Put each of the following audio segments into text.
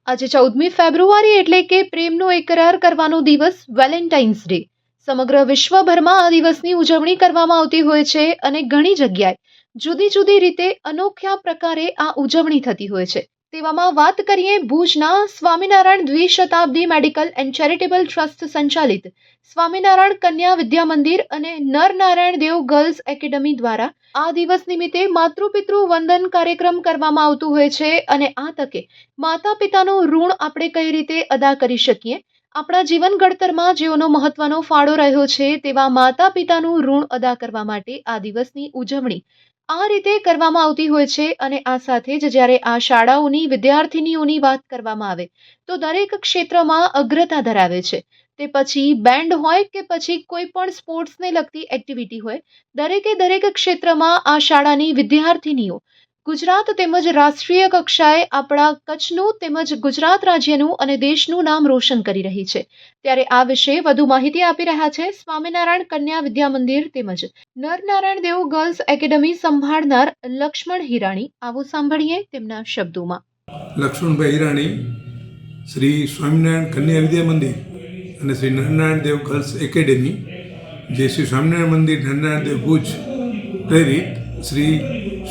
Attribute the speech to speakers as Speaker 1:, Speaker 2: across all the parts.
Speaker 1: આજે 14મી ફેબ્રુઆરી એટલે કે પ્રેમનો એકરાર કરવાનો દિવસ વેલેન્ટાઇન્સ ડે. સમગ્ર વિશ્વભરમાં આ દિવસની ઉજવણી કરવામાં આવતી હોય છે અને ઘણી જગ્યાએ જુદી જુદી રીતે અનોખ્યા પ્રકારે આ ઉજવણી થતી હોય છે. તેવામાં વાત કરીએ ભુજના સ્વામિનારાયણ દ્વિશતાબ્દી મેડિકલ એન્ડ ચેરિટેબલ ટ્રસ્ટ સંચાલિત સ્વામિનારાયણ કન્યા વિદ્યા મંદિર અને નરનારાયણ દેવ ગર્લ્સ એકેડમી દ્વારા આ દિવસ નિમિત્તે માતૃપિતૃ વંદન કાર્યક્રમ કરવામાં આવતું હોય છે અને આ તકે માતા પિતાનું ઋણ આપણે કઈ રીતે અદા કરી શકીએ, આપણા જીવન ઘડતરમાં જેઓનો મહત્વનો ફાળો રહ્યો છે તેવા માતા પિતાનું ઋણ અદા કરવા માટે આ દિવસની ઉજવણી આ રીતે કરવામાં આવતી હોય છે. અને આ સાથે જ જ્યારે આ શાળાઓની વિદ્યાર્થિનીઓની વાત કરવામાં આવે તો દરેક ક્ષેત્રમાં અગ્રતા ધરાવે છે. તે પછી બેન્ડ હોય કે પછી કોઈ પણ સ્પોર્ટ્સને લગતી એક્ટિવિટી હોય, દરેક ક્ષેત્રમાં આ શાળાની વિદ્યાર્થિનીઓ ગુજરાત તેમજ રાષ્ટ્રીય કક્ષાએ આપણા કચ્છનું તેમજ ગુજરાત રાજ્યનું અને દેશનું નામ રોશન કરી રહી છે. ત્યારે આ વિશે વધુ માહિતી આપી રહ્યા છે સ્વામિનારાયણ કન્યા વિદ્યા મંદિર તેમજ નરનારાયણ દેવ ગર્લ્સ એકેડમી સંભાળનાર લક્ષ્મણ હિરાણી. આવો સાંભળીએ તેમના શબ્દોમાં.
Speaker 2: લક્ષ્મણભાઈ હિરાણી, શ્રી સ્વામિનારાયણ કન્યા વિદ્યા મંદિર અને શ્રી નરનારાયણ દેવ ગર્લ્સ એકેડેમી, જે શ્રી સ્વામિનારાયણ મંદિર નરનારાયણ દેવ ભુજ પ્રેરિત શ્રી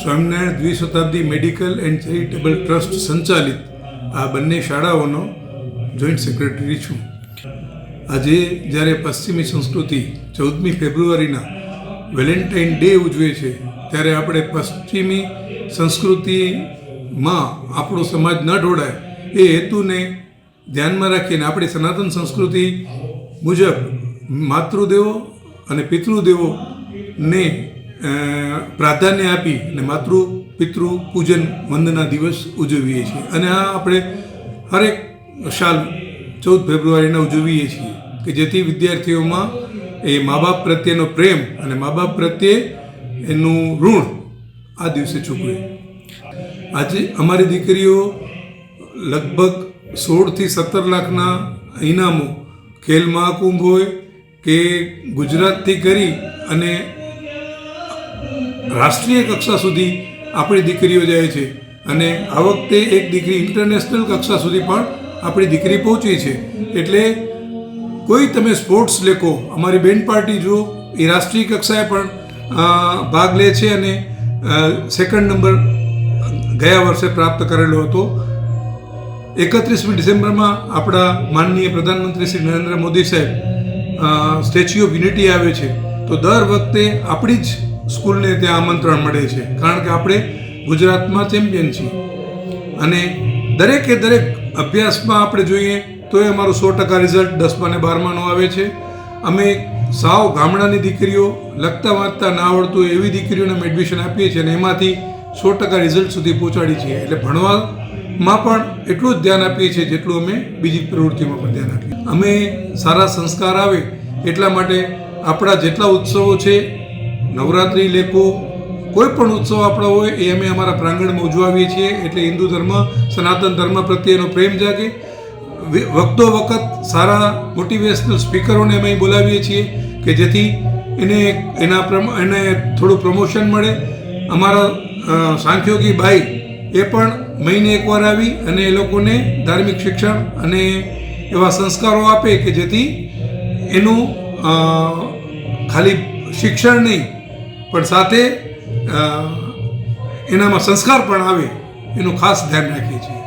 Speaker 2: સ્વામિનારાયણ દ્વિશતાબ્દી મેડિકલ એન્ડ ચેરિટેબલ ટ્રસ્ટ સંચાલિત આ બંને શાળાઓનો જોઈન્ટ સેક્રેટરી છું. આજે જ્યારે પશ્ચિમી સંસ્કૃતિ 14મી ફેબ્રુઆરીના વેલેન્ટાઇન ડે ઉજવે છે ત્યારે આપણે પશ્ચિમી સંસ્કૃતિમાં આપણો સમાજ ન ઢોળાય એ હેતુને ધ્યાનમાં રાખીને આપણી સનાતન સંસ્કૃતિ મુજબ માતૃદેવો અને પિતૃદેવોને પ્રાધાન્ય આપી અને પિતૃ પૂજન વંદના દિવસ ઉજવીએ છીએ. અને આ આપણે હરેક સાલ 14 ફેબ્રુઆરીના ઉજવીએ છીએ કે જેથી વિદ્યાર્થીઓમાં એ મા બાપ પ્રત્યેનો પ્રેમ અને મા બાપ પ્રત્યે એનું ઋણ આ દિવસે ચૂકવે. આજે અમારી દીકરીઓ લગભગ 16 થી 17 લાખના ઇનામો ખેલ મહાકુંભ હોય કે ગુજરાતથી કરી અને રાષ્ટ્રીય કક્ષા સુધી આપણી દીકરીઓ જાય છે. અને આ વખતે એક દીકરી ઇન્ટરનેશનલ કક્ષા સુધી પણ આપણી દીકરી પહોંચી છે. એટલે કોઈ તમે સ્પોર્ટ્સ લેખો, અમારી બેન્ડ પાર્ટી જુઓ, એ રાષ્ટ્રીય કક્ષાએ પણ ભાગ લે છે અને સેકન્ડ નંબર ગયા વર્ષે પ્રાપ્ત કરેલો હતો. 31મી ડિસેમ્બરમાં આપણા માનનીય પ્રધાનમંત્રી શ્રી નરેન્દ્ર મોદી સાહેબ સ્ટેચ્યુ ઓફ યુનિટી આવે છે તો દર વખતે આપણી જ સ્કૂલને ત્યાં આમંત્રણ મળે છે, કારણ કે આપણે ગુજરાતમાં ચેમ્પિયન છીએ. અને દરેક અભ્યાસમાં આપણે જોઈએ તો એ અમારું 100% રિઝલ્ટ 10મા અને 12માનું આવે છે. અમે સાવ ગામડાની દીકરીઓ, લખતા વાંચતા ના આવડતું એવી દીકરીઓને અમે એડમિશન આપીએ છીએ અને એમાંથી 100% રિઝલ્ટ સુધી પહોંચાડીએ છીએ. એટલે ભણવામાં પણ એટલું જ ધ્યાન આપીએ છીએ જેટલું અમે બીજી પ્રવૃત્તિમાં પણ ધ્યાન આપીએ. અમે સારા સંસ્કાર આવે એટલા માટે આપણા જેટલા ઉત્સવો છે, નવરાત્રિ લેખો, કોઈ પણ ઉત્સવ આપણો હોય એ અમે અમારા પ્રાંગણમાં ઉજવાવીએ છીએ. એટલે હિન્દુ ધર્મ, સનાતન ધર્મ પ્રત્યેનો પ્રેમ જાગે. વખતો વખત સારા મોટિવેશનલ સ્પીકરોને અમે બોલાવીએ છીએ કે જેથી એને થોડું પ્રમોશન મળે. અમારા સાંખ્યોગી બાઈ એ પણ મહિને એકવાર આવી અને એ લોકોને ધાર્મિક શિક્ષણ અને એવા સંસ્કારો આપે કે જેથી એનું ખાલી શિક્ષણ નહીં પણ સાથે એનામાં સંસ્કાર પણ આવે એનું ખાસ ધ્યાન રાખીએ છીએ.